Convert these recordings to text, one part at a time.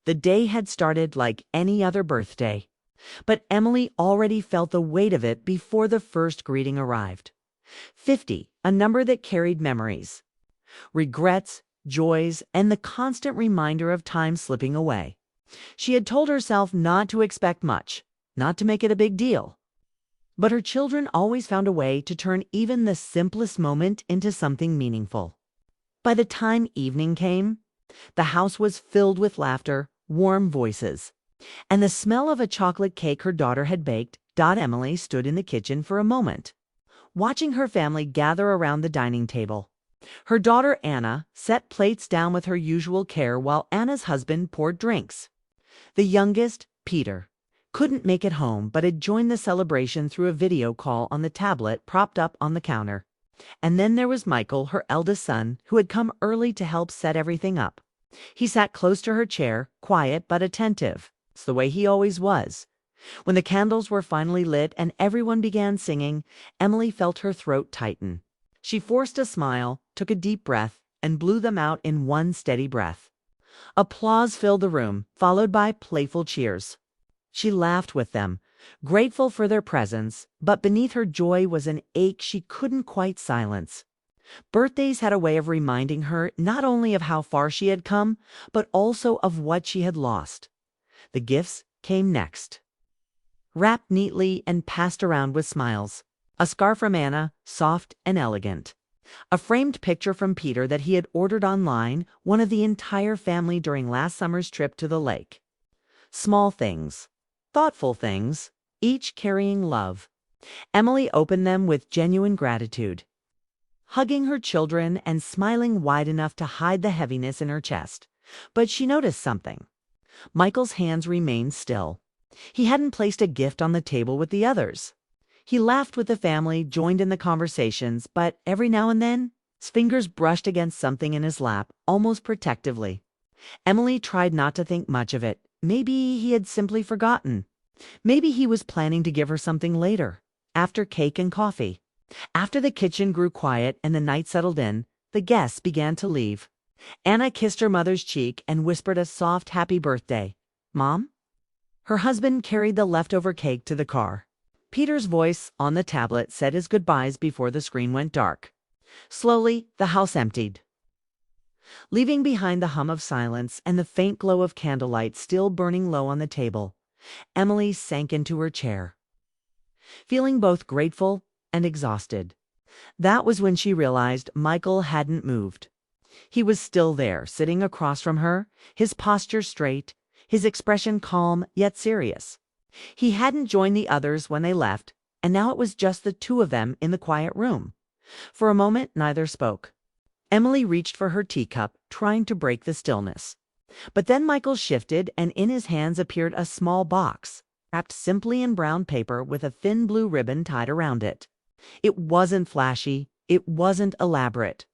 The day had started like any other birthday, but Emily already felt the weight of it before the first greeting arrived. 50, a number that carried memories, regrets, joys, and the constant reminder of time slipping away. She had told herself not to expect much, not to make it a big deal. But her children always found a way to turn even the simplest moment into something meaningful. By the time evening came, the house was filled with laughter, warm voices, and the smell of a chocolate cake her daughter had baked. Emily stood in the kitchen for a moment, watching her family gather around the dining table. Her daughter Anna set plates down with her usual care while Anna's husband poured drinks. The youngest, Peter, couldn't make it home but had joined the celebration through a video call on the tablet propped up on the counter. And then there was Michael, her eldest son, who had come early to help set everything up. He sat close to her chair, quiet but attentive. It's the way he always was. When the candles were finally lit and everyone began singing, Emily felt her throat tighten. She forced a smile, took a deep breath, and blew them out in one steady breath. Applause filled the room, followed by playful cheers. She laughed with them, grateful for their presence, but beneath her joy was an ache she couldn't quite silence. Birthdays had a way of reminding her not only of how far she had come, but also of what she had lost. The gifts came next, wrapped neatly and passed around with smiles. A scarf from Anna, soft and elegant. A framed picture from Peter that he had ordered online, one of the entire family during last summer's trip to the lake. Small things, thoughtful things, each carrying love. Emily opened them with genuine gratitude, hugging her children and smiling wide enough to hide the heaviness in her chest. But she noticed something. Michael's hands remained still. He hadn't placed a gift on the table with the others. He laughed with the family, joined in the conversations, but every now and then, his fingers brushed against something in his lap, almost protectively. Emily tried not to think much of it. Maybe he had simply forgotten. Maybe he was planning to give her something later, after cake and coffee. After the kitchen grew quiet and the night settled in, the guests began to leave. Anna kissed her mother's cheek and whispered a soft, happy birthday. Mom? Her husband carried the leftover cake to the car. Peter's voice on the tablet said his goodbyes before the screen went dark. Slowly, the house emptied, leaving behind the hum of silence and the faint glow of candlelight still burning low on the table. Emily sank into her chair, feeling both grateful and exhausted. That was when she realized Michael hadn't moved. He was still there, sitting across from her, his posture straight, his expression calm yet serious. He hadn't joined the others when they left, and now it was just the two of them in the quiet room. For a moment, neither spoke. Emily reached for her teacup, trying to break the stillness. But then Michael shifted, and in his hands appeared a small box, wrapped simply in brown paper with a thin blue ribbon tied around it. It wasn't flashy, it wasn't elaborate.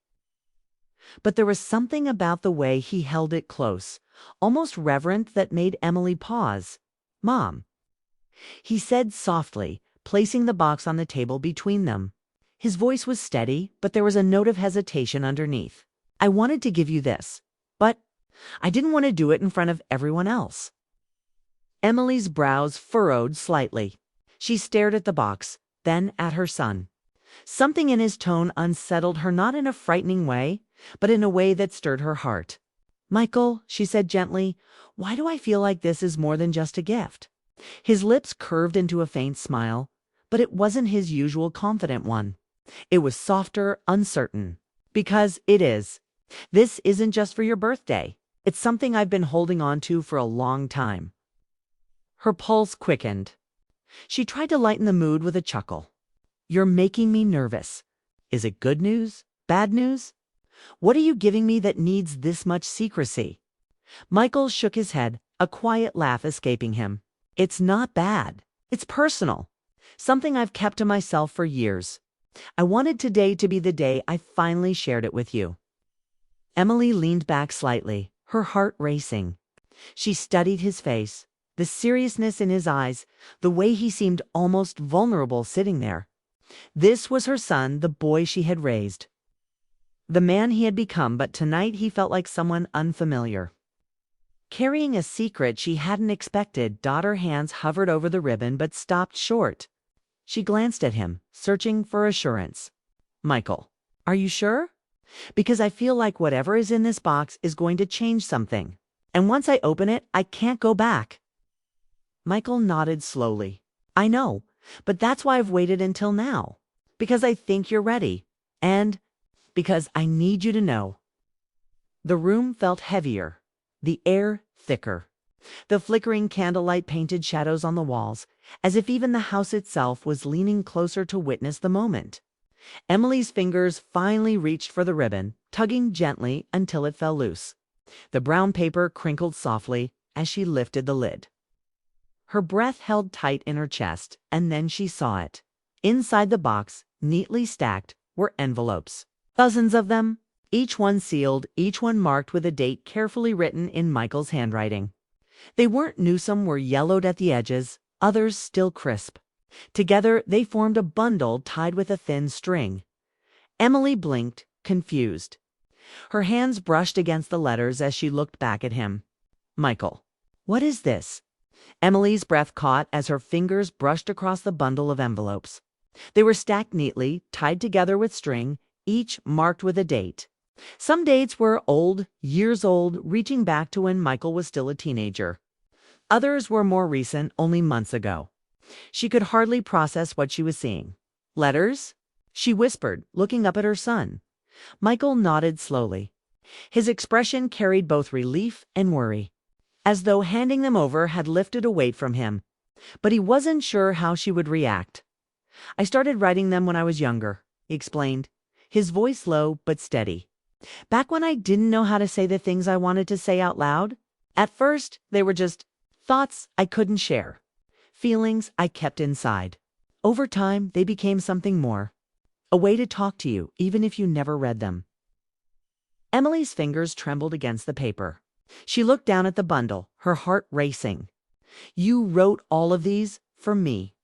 But there was something about the way he held it close, almost reverent, that made Emily pause. Mom, he said softly, placing the box on the table between them. His voice was steady, but there was a note of hesitation underneath. I wanted to give you this, but I didn't want to do it in front of everyone else. Emily's brows furrowed slightly. She stared at the box, then at her son. Something in his tone unsettled her, not in a frightening way, but in a way that stirred her heart. Michael, she said gently, why do I feel like this is more than just a gift? His lips curved into a faint smile, but it wasn't his usual confident one. It was softer, uncertain. Because it is. This isn't just for your birthday. It's something I've been holding on to for a long time. Her pulse quickened. She tried to lighten the mood with a chuckle. You're making me nervous. Is it good news? Bad news? What are you giving me that needs this much secrecy? Michael shook his head, a quiet laugh escaping him. It's not bad. It's personal. Something I've kept to myself for years. I wanted today to be the day I finally shared it with you. Emily leaned back slightly, her heart racing. She studied his face, the seriousness in his eyes, the way he seemed almost vulnerable sitting there. This was her son, the boy she had raised, the man he had become, but tonight he felt like someone unfamiliar. Carrying a secret she hadn't expected, her hands hovered over the ribbon but stopped short. She glanced at him, searching for assurance. Michael, are you sure? Because I feel like whatever is in this box is going to change something. And once I open it, I can't go back. Michael nodded slowly. I know, but that's why I've waited until now. Because I think you're ready. And because I need you to know. The room felt heavier, the air thicker. The flickering candlelight painted shadows on the walls, as if even the house itself was leaning closer to witness the moment. Emily's fingers finally reached for the ribbon, tugging gently until it fell loose. The brown paper crinkled softly as she lifted the lid. Her breath held tight in her chest, and then she saw it. Inside the box, neatly stacked, were envelopes. Dozens of them, each one sealed, each one marked with a date carefully written in Michael's handwriting. They weren't new, some were yellowed at the edges, others still crisp. Together, they formed a bundle tied with a thin string. Emily blinked, confused. Her hands brushed against the letters as she looked back at him. Michael, what is this? Emily's breath caught as her fingers brushed across the bundle of envelopes. They were stacked neatly, tied together with string, each marked with a date. Some dates were old, years old, reaching back to when Michael was still a teenager. Others were more recent, only months ago. She could hardly process what she was seeing. Letters? She whispered, looking up at her son. Michael nodded slowly. His expression carried both relief and worry, as though handing them over had lifted a weight from him. But he wasn't sure how she would react. I started writing them when I was younger, he explained, his voice low but steady. Back when I didn't know how to say the things I wanted to say out loud. At first, they were just thoughts I couldn't share, feelings I kept inside. Over time, they became something more, a way to talk to you, even if you never read them. Emily's fingers trembled against the paper. She looked down at the bundle, her heart racing. You wrote all of these for me.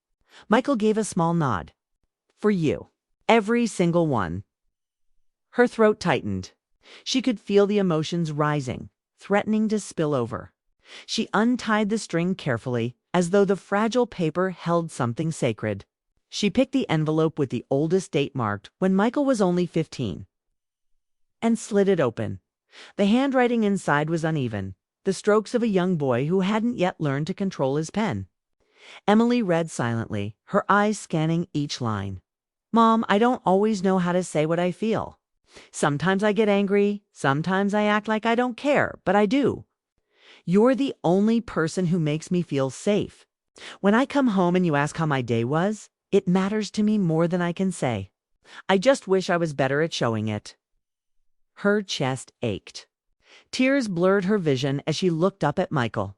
Michael gave a small nod. For you. Every single one. Her throat tightened. She could feel the emotions rising, threatening to spill over. She untied the string carefully, as though the fragile paper held something sacred. She picked the envelope with the oldest date marked when Michael was only 15, and slid it open. The handwriting inside was uneven, the strokes of a young boy who hadn't yet learned to control his pen. Emily read silently, her eyes scanning each line. Mom, I don't always know how to say what I feel. Sometimes I get angry, sometimes I act like I don't care, but I do. You're the only person who makes me feel safe. When I come home and you ask how my day was, it matters to me more than I can say. I just wish I was better at showing it. Her chest ached. Tears blurred her vision as she looked up at Michael.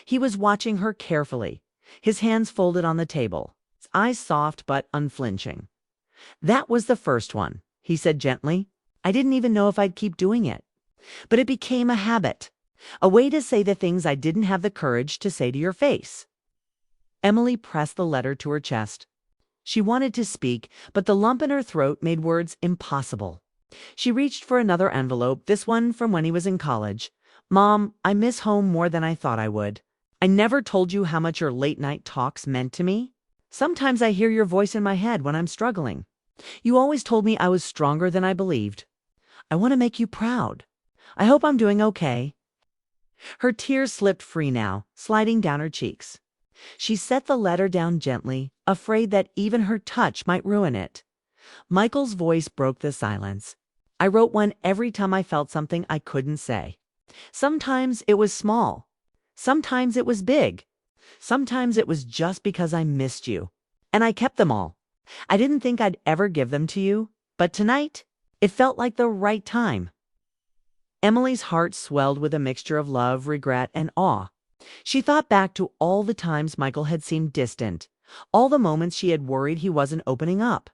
He was watching her carefully, his hands folded on the table, his eyes soft but unflinching. That was the first one, he said gently. I didn't even know if I'd keep doing it. But it became a habit, a way to say the things I didn't have the courage to say to your face. Emily pressed the letter to her chest. She wanted to speak, but the lump in her throat made words impossible. She reached for another envelope, this one from when he was in college. Mom, I miss home more than I thought I would. I never told you how much your late-night talks meant to me. Sometimes I hear your voice in my head when I'm struggling. You always told me I was stronger than I believed. I want to make you proud. I hope I'm doing okay. Her tears slipped free now, sliding down her cheeks. She set the letter down gently, afraid that even her touch might ruin it. Michael's voice broke the silence. I wrote one every time I felt something I couldn't say. Sometimes it was small. Sometimes it was big. Sometimes it was just because I missed you. And I kept them all. I didn't think I'd ever give them to you, but tonight, it felt like the right time. Emily's heart swelled with a mixture of love, regret, and awe. She thought back to all the times Michael had seemed distant, all the moments she had worried he wasn't opening up.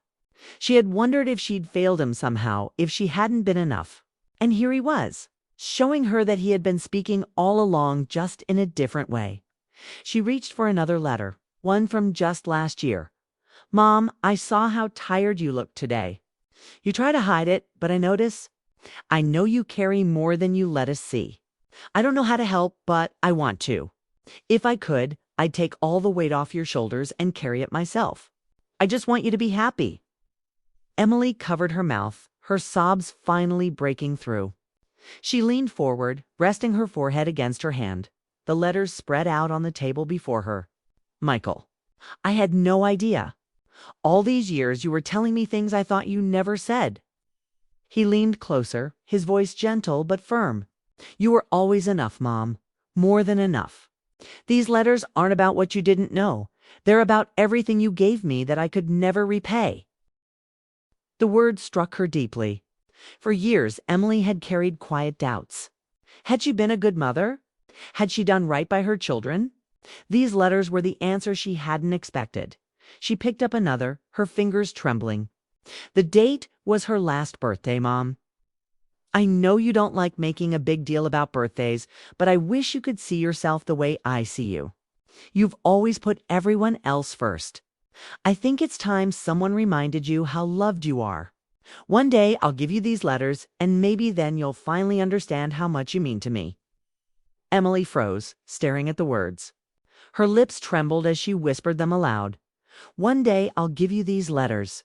She had wondered if she'd failed him somehow, if she hadn't been enough. And here he was, showing her that he had been speaking all along, just in a different way. She reached for another letter, one from just last year. Mom, I saw how tired you looked today. You try to hide it, but I know you carry more than you let us see. I don't know how to help, but I want to. If I could, I'd take all the weight off your shoulders and carry it myself. I just want you to be happy." Emily covered her mouth, her sobs finally breaking through. She leaned forward, resting her forehead against her hand. The letters spread out on the table before her. "Michael, I had no idea. All these years you were telling me things I thought you never said." He leaned closer, his voice gentle but firm. "You were always enough, Mom. More than enough. These letters aren't about what you didn't know. They're about everything you gave me that I could never repay." The word struck her deeply. For years, Emily had carried quiet doubts. Had she been a good mother? Had she done right by her children? These letters were the answer she hadn't expected. She picked up another, her fingers trembling. The date was her last birthday, Mom. "I know you don't like making a big deal about birthdays, but I wish you could see yourself the way I see you. You've always put everyone else first. I think it's time someone reminded you how loved you are. One day I'll give you these letters, and maybe then you'll finally understand how much you mean to me." Emily froze, staring at the words. Her lips trembled as she whispered them aloud. "One day I'll give you these letters."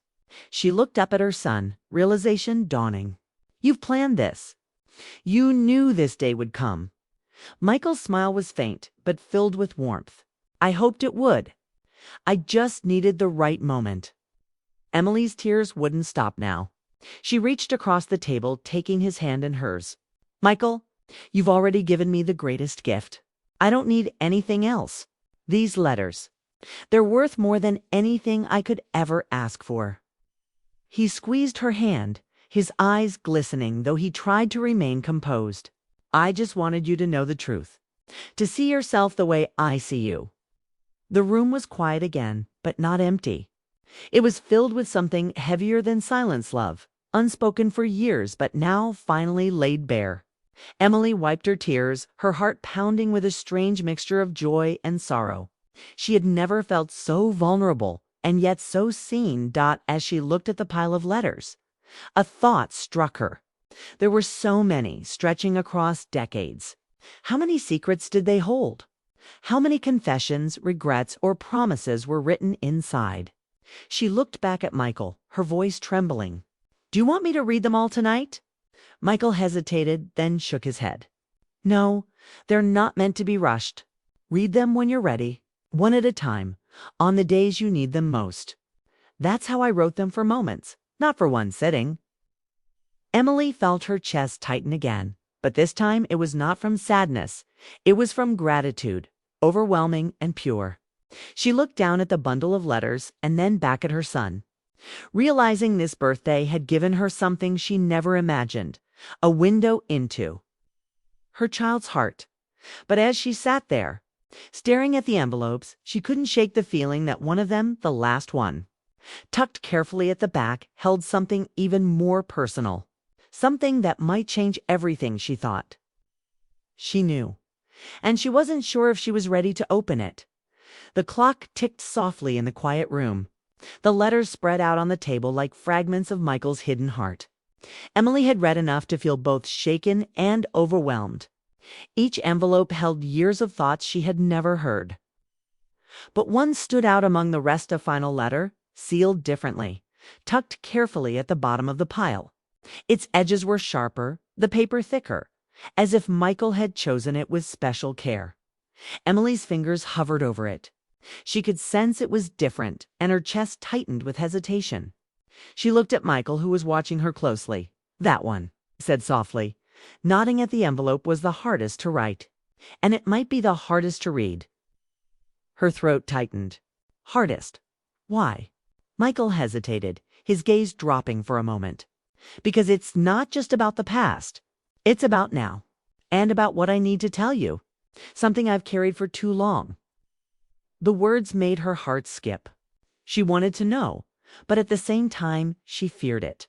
She looked up at her son, realization dawning. "You've planned this. You knew this day would come." Michael's smile was faint, but filled with warmth. "I hoped it would. I just needed the right moment." Emily's tears wouldn't stop now. She reached across the table, taking his hand in hers. "Michael, you've already given me the greatest gift. I don't need anything else. These letters. They're worth more than anything I could ever ask for." He squeezed her hand, his eyes glistening, though he tried to remain composed. "I just wanted you to know the truth. To see yourself the way I see you." The room was quiet again, but not empty. It was filled with something heavier than silence love, unspoken for years, but now finally laid bare. Emily wiped her tears, her heart pounding with a strange mixture of joy and sorrow. She had never felt so vulnerable, and yet so seen. As she looked at the pile of letters, a thought struck her. There were so many, stretching across decades. How many secrets did they hold? How many confessions, regrets, or promises were written inside? She looked back at Michael, her voice trembling. "Do you want me to read them all tonight?" Michael hesitated, then shook his head. "No, they're not meant to be rushed. Read them when you're ready, one at a time, on the days you need them most. That's how I wrote them, for moments, not for one sitting." Emily felt her chest tighten again, but this time it was not from sadness. It was from gratitude, overwhelming and pure. She looked down at the bundle of letters and then back at her son. Realizing this birthday had given her something she never imagined, a window into her child's heart. But as she sat there, staring at the envelopes, she couldn't shake the feeling that one of them, the last one, tucked carefully at the back, held something even more personal. Something that might change everything, she thought. She knew, and she wasn't sure if she was ready to open it. The clock ticked softly in the quiet room. The letters spread out on the table like fragments of Michael's hidden heart. Emily had read enough to feel both shaken and overwhelmed. Each envelope held years of thoughts she had never heard. But one stood out among the rest, a final letter, sealed differently, tucked carefully at the bottom of the pile. Its edges were sharper, the paper thicker, as if Michael had chosen it with special care. Emily's fingers hovered over it. She could sense it was different, and her chest tightened with hesitation. She looked at Michael, who was watching her closely. "That one," he said softly. Nodding at the envelope was the hardest to write, and it might be the hardest to read. Her throat tightened. Hardest? Why? Michael hesitated, his gaze dropping for a moment. "Because it's not just about the past. It's about now, and about what I need to tell you. Something I've carried for too long." The words made her heart skip. She wanted to know, but at the same time, she feared it.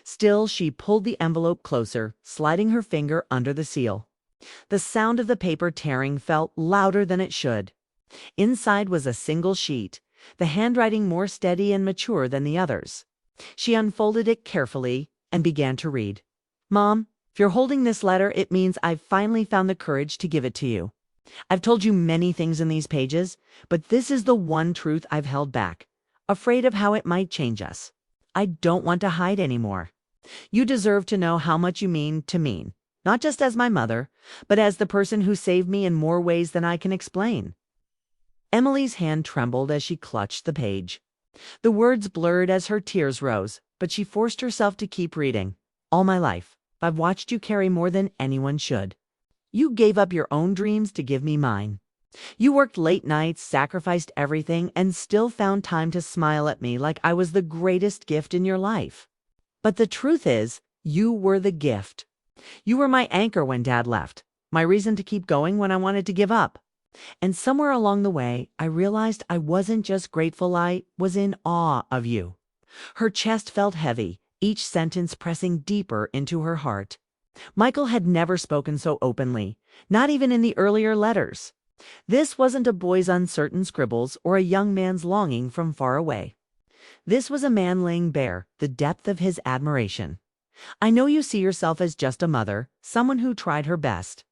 Still, she pulled the envelope closer, sliding her finger under the seal. The sound of the paper tearing felt louder than it should. Inside was a single sheet, the handwriting more steady and mature than the others. She unfolded it carefully and began to read. "Mom, If you're holding this letter, it means I've finally found the courage to give it to you. I've told you many things in these pages, but this is the one truth I've held back, afraid of how it might change us. I don't want to hide anymore. You deserve to know how much you mean to me, not just as my mother, but as the person who saved me in more ways than I can explain. Emily's hand trembled as she clutched the page. The words blurred as her tears rose, but she forced herself to keep reading. All my life, I've watched you carry more than anyone should. You gave up your own dreams to give me mine. You worked late nights, sacrificed everything, and still found time to smile at me like I was the greatest gift in your life. But the truth is, you were the gift. You were my anchor when Dad left, my reason to keep going when I wanted to give up. And somewhere along the way, I realized I wasn't just grateful, I was in awe of you. Her chest felt heavy, each sentence pressing deeper into her heart. Michael had never spoken so openly, not even in the earlier letters. This wasn't a boy's uncertain scribbles or a young man's longing from far away. This was a man laying bare the depth of his admiration. I know you see yourself as just a mother, someone who tried her best.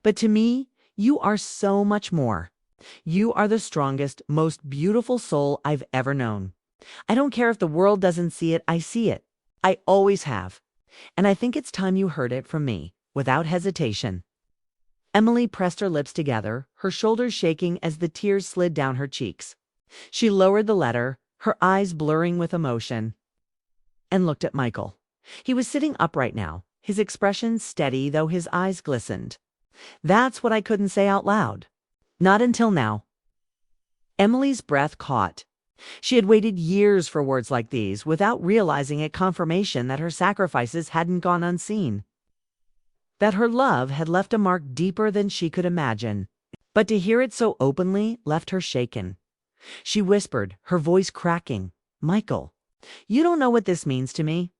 But to me, you are so much more. You are the strongest, most beautiful soul I've ever known. I don't care if the world doesn't see it, I see it. I always have. And I think it's time you heard it from me, without hesitation. Emily pressed her lips together, her shoulders shaking as the tears slid down her cheeks. She lowered the letter, her eyes blurring with emotion, and looked at Michael. He was sitting upright now, his expression steady though his eyes glistened. That's what I couldn't say out loud. Not until now. Emily's breath caught. She had waited years for words like these, without realizing it confirmation that her sacrifices hadn't gone unseen. That her love had left a mark deeper than she could imagine. But to hear it so openly left her shaken. She whispered, her voice cracking, "Michael, you don't know what this means to me."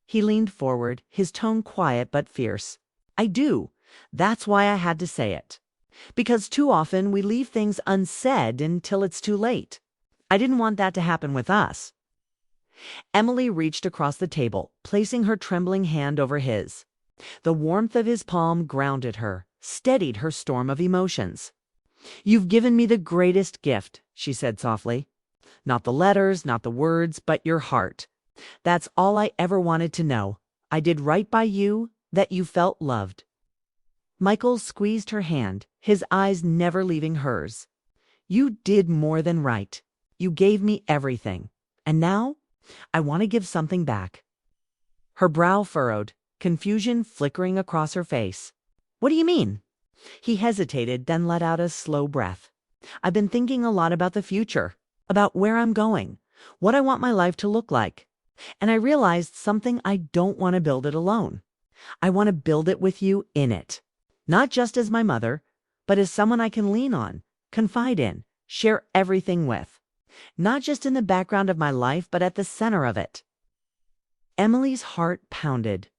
He leaned forward, his tone quiet but fierce. "I do. That's why I had to say it. Because too often we leave things unsaid until it's too late. I didn't want that to happen with us." Emily reached across the table, placing her trembling hand over his. The warmth of his palm grounded her, steadied her storm of emotions. "You've given me the greatest gift," she said softly. "Not the letters, not the words, but your heart. That's all I ever wanted to know. I did right by you, that you felt loved." Michael squeezed her hand, his eyes never leaving hers. "You did more than right. You gave me everything. And now, I want to give something back." Her brow furrowed, confusion flickering across her face. "What do you mean?" He hesitated, then let out a slow breath. "I've been thinking a lot about the future, about where I'm going, what I want my life to look like. And I realized something: I don't want to build it alone. I want to build it with you in it. Not just as my mother, but as someone I can lean on, confide in, share everything with. Not just in the background of my life, but at the center of it." Emily's heart pounded.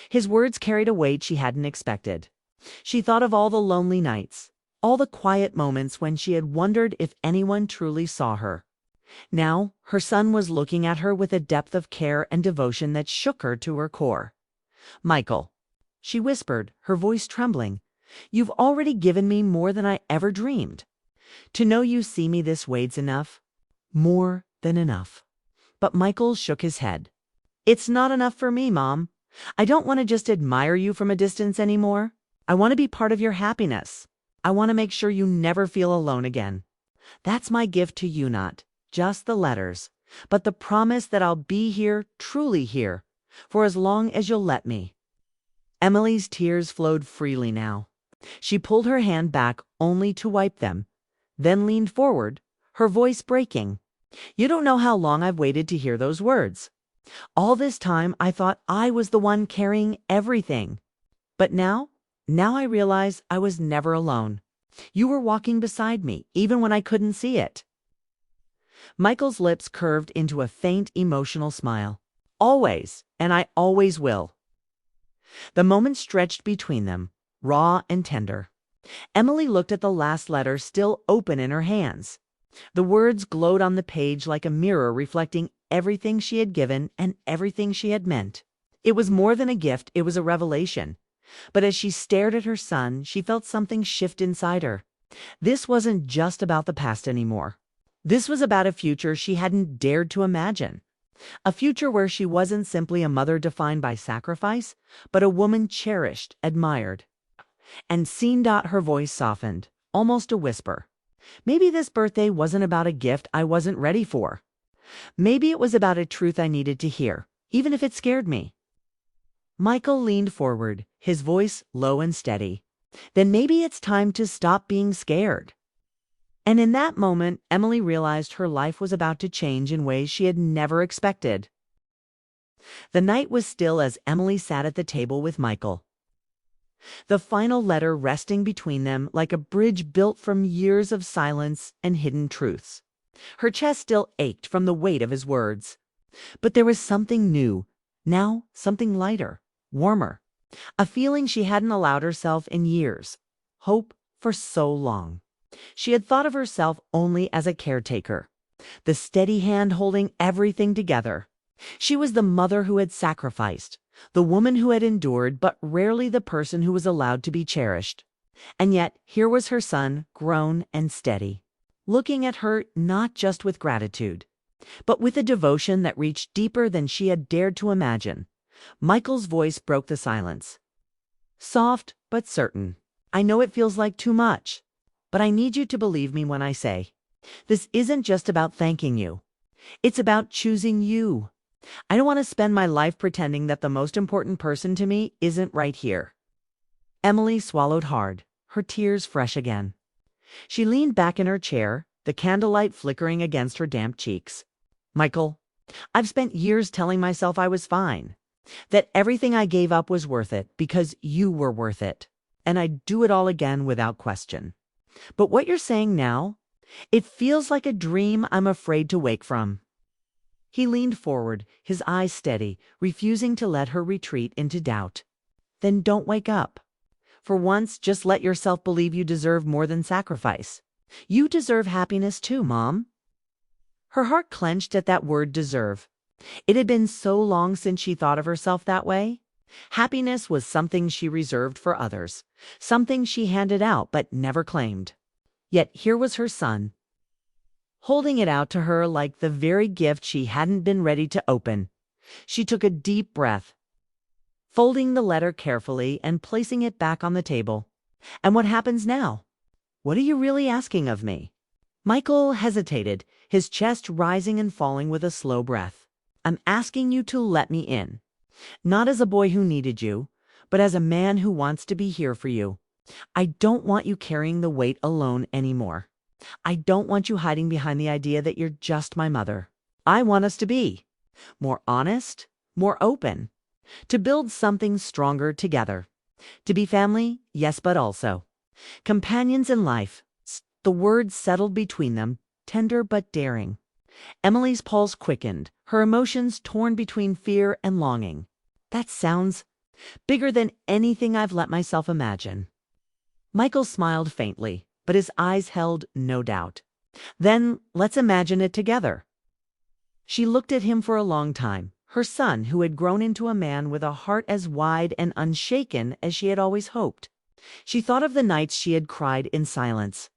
His words carried a weight she hadn't expected. She thought of all the lonely nights, all the quiet moments when she had wondered if anyone truly saw her. Now, her son was looking at her with a depth of care and devotion that shook her to her core. "Michael," she whispered, her voice trembling, "you've already given me more than I ever dreamed. To know you see me this way's enough. More than enough." But Michael shook his head. "It's not enough for me, Mom. I don't want to just admire you from a distance anymore. I want to be part of your happiness. I want to make sure you never feel alone again. That's my gift to you, not just the letters, but the promise that I'll be here, truly here, for as long as you'll let me." Emily's tears flowed freely now. She pulled her hand back only to wipe them, then leaned forward, her voice breaking. "You don't know how long I've waited to hear those words. All this time I thought I was the one carrying everything. But now I realize I was never alone. You were walking beside me, even when I couldn't see it." Michael's lips curved into a faint emotional smile. "Always, and I always will." The moment stretched between them, raw and tender. Emily looked at the last letter still open in her hands. The words glowed on the page like a mirror reflecting everything she had given and everything she had meant. It was more than a gift, it was a revelation. But as she stared at her son, she felt something shift inside her. This wasn't just about the past anymore. This was about a future she hadn't dared to imagine. A future where she wasn't simply a mother defined by sacrifice, but a woman cherished, admired. And seen. Her voice softened, almost a whisper. Maybe this birthday wasn't about a gift I wasn't ready for. Maybe it was about a truth I needed to hear, even if it scared me. Michael leaned forward, his voice low and steady. Then maybe it's time to stop being scared. And in that moment, Emily realized her life was about to change in ways she had never expected. The night was still as Emily sat at the table with Michael. The final letter resting between them like a bridge built from years of silence and hidden truths. Her chest still ached from the weight of his words. But there was something new, now something lighter, warmer. A feeling she hadn't allowed herself in years. Hope for so long. She had thought of herself only as a caretaker, the steady hand holding everything together. She was the mother who had sacrificed, the woman who had endured, but rarely the person who was allowed to be cherished. And yet, here was her son, grown and steady, looking at her not just with gratitude, but with a devotion that reached deeper than she had dared to imagine. Michael's voice broke the silence. Soft, but certain. I know it feels like too much, but I need you to believe me when I say, this isn't just about thanking you. It's about choosing you. I don't want to spend my life pretending that the most important person to me isn't right here. Emily swallowed hard, her tears fresh again. She leaned back in her chair, the candlelight flickering against her damp cheeks. Michael, I've spent years telling myself I was fine, that everything I gave up was worth it because you were worth it, and I'd do it all again without question. But what you're saying now, it feels like a dream I'm afraid to wake from. He leaned forward, his eyes steady, refusing to let her retreat into doubt. Then don't wake up. For once, just let yourself believe you deserve more than sacrifice. You deserve happiness too, Mom. Her heart clenched at that word deserve. It had been so long since she thought of herself that way. Happiness was something she reserved for others, something she handed out but never claimed. Yet here was her son, holding it out to her like the very gift she hadn't been ready to open. She took a deep breath, folding the letter carefully and placing it back on the table. And what happens now? What are you really asking of me? Michael hesitated, his chest rising and falling with a slow breath. I'm asking you to let me in. Not as a boy who needed you, but as a man who wants to be here for you. I don't want you carrying the weight alone anymore. I don't want you hiding behind the idea that you're just my mother. I want us to be more honest, more open, to build something stronger together. To be family, yes, but also companions in life. The words settled between them, tender but daring. Emily's pulse quickened, her emotions torn between fear and longing. That sounds bigger than anything I've let myself imagine. Michael smiled faintly, but his eyes held no doubt. Then let's imagine it together. She looked at him for a long time, her son who had grown into a man with a heart as wide and unshaken as she had always hoped. She thought of the nights she had cried in silence,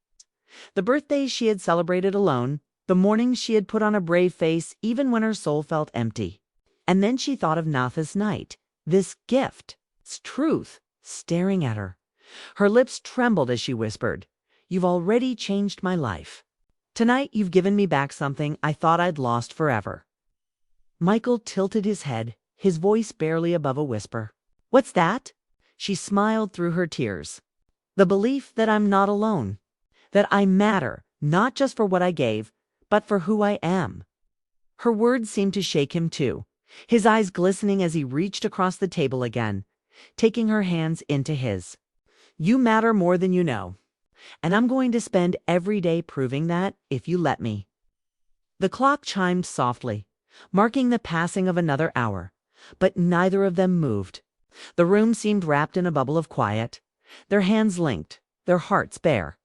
the birthdays she had celebrated alone, the mornings she had put on a brave face even when her soul felt empty. And then she thought of Natha's night, this gift, this truth, staring at her. Her lips trembled as she whispered, "You've already changed my life. Tonight you've given me back something I thought I'd lost forever." Michael tilted his head, his voice barely above a whisper. "What's that?" She smiled through her tears. "The belief that I'm not alone, that I matter, not just for what I gave, but for who I am." Her words seemed to shake him too, his eyes glistening as he reached across the table again, taking her hands into his. "You matter more than you know, and I'm going to spend every day proving that if you let me." The clock chimed softly, marking the passing of another hour, but neither of them moved. The room seemed wrapped in a bubble of quiet, their hands linked, their hearts bare.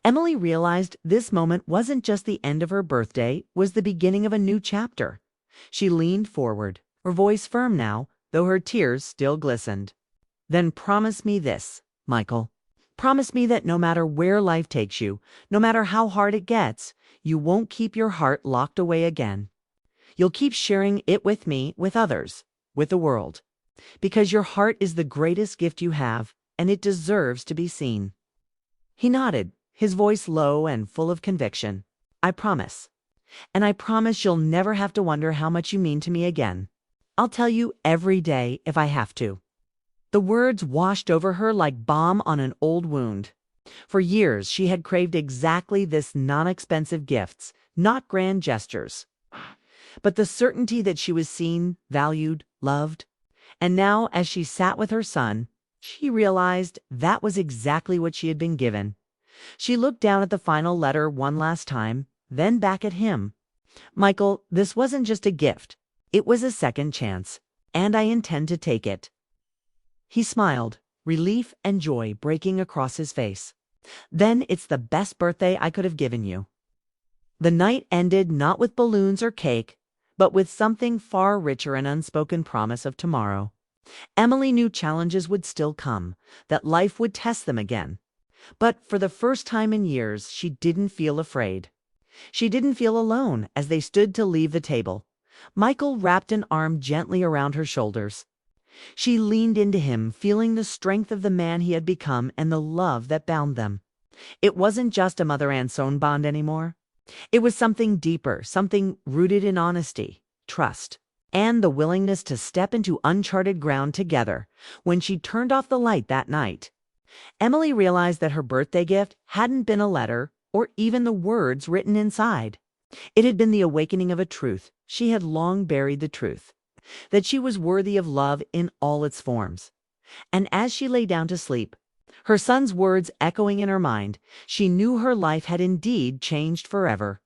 Emily realized this moment wasn't just the end of her birthday, was the beginning of a new chapter. She leaned forward, her voice firm now, though her tears still glistened. "Then promise me this, Michael. Promise me that no matter where life takes you, no matter how hard it gets, you won't keep your heart locked away again. You'll keep sharing it with me, with others, with the world. Because your heart is the greatest gift you have, and it deserves to be seen." He nodded, his voice low and full of conviction. "I promise. And I promise you'll never have to wonder how much you mean to me again. I'll tell you every day if I have to." The words washed over her like balm on an old wound. For years, she had craved exactly this non-expensive gifts, not grand gestures, but the certainty that she was seen, valued, loved. And now, as she sat with her son, she realized that was exactly what she had been given. She looked down at the final letter one last time, then back at him. "Michael, this wasn't just a gift. It was a second chance, and I intend to take it." He smiled, relief and joy breaking across his face. "Then it's the best birthday I could have given you." The night ended not with balloons or cake, but with something far richer, an unspoken promise of tomorrow. Emily knew challenges would still come, that life would test them again. But for the first time in years, she didn't feel afraid. She didn't feel alone as they stood to leave the table. Michael wrapped an arm gently around her shoulders. She leaned into him, feeling the strength of the man he had become and the love that bound them. It wasn't just a mother and son bond anymore. It was something deeper, something rooted in honesty, trust, and the willingness to step into uncharted ground together. When she turned off the light that night, Emily realized that her birthday gift hadn't been a letter or even the words written inside. It had been the awakening of a truth. She had long buried the truth that she was worthy of love in all its forms. And as she lay down to sleep, her son's words echoing in her mind, she knew her life had indeed changed forever.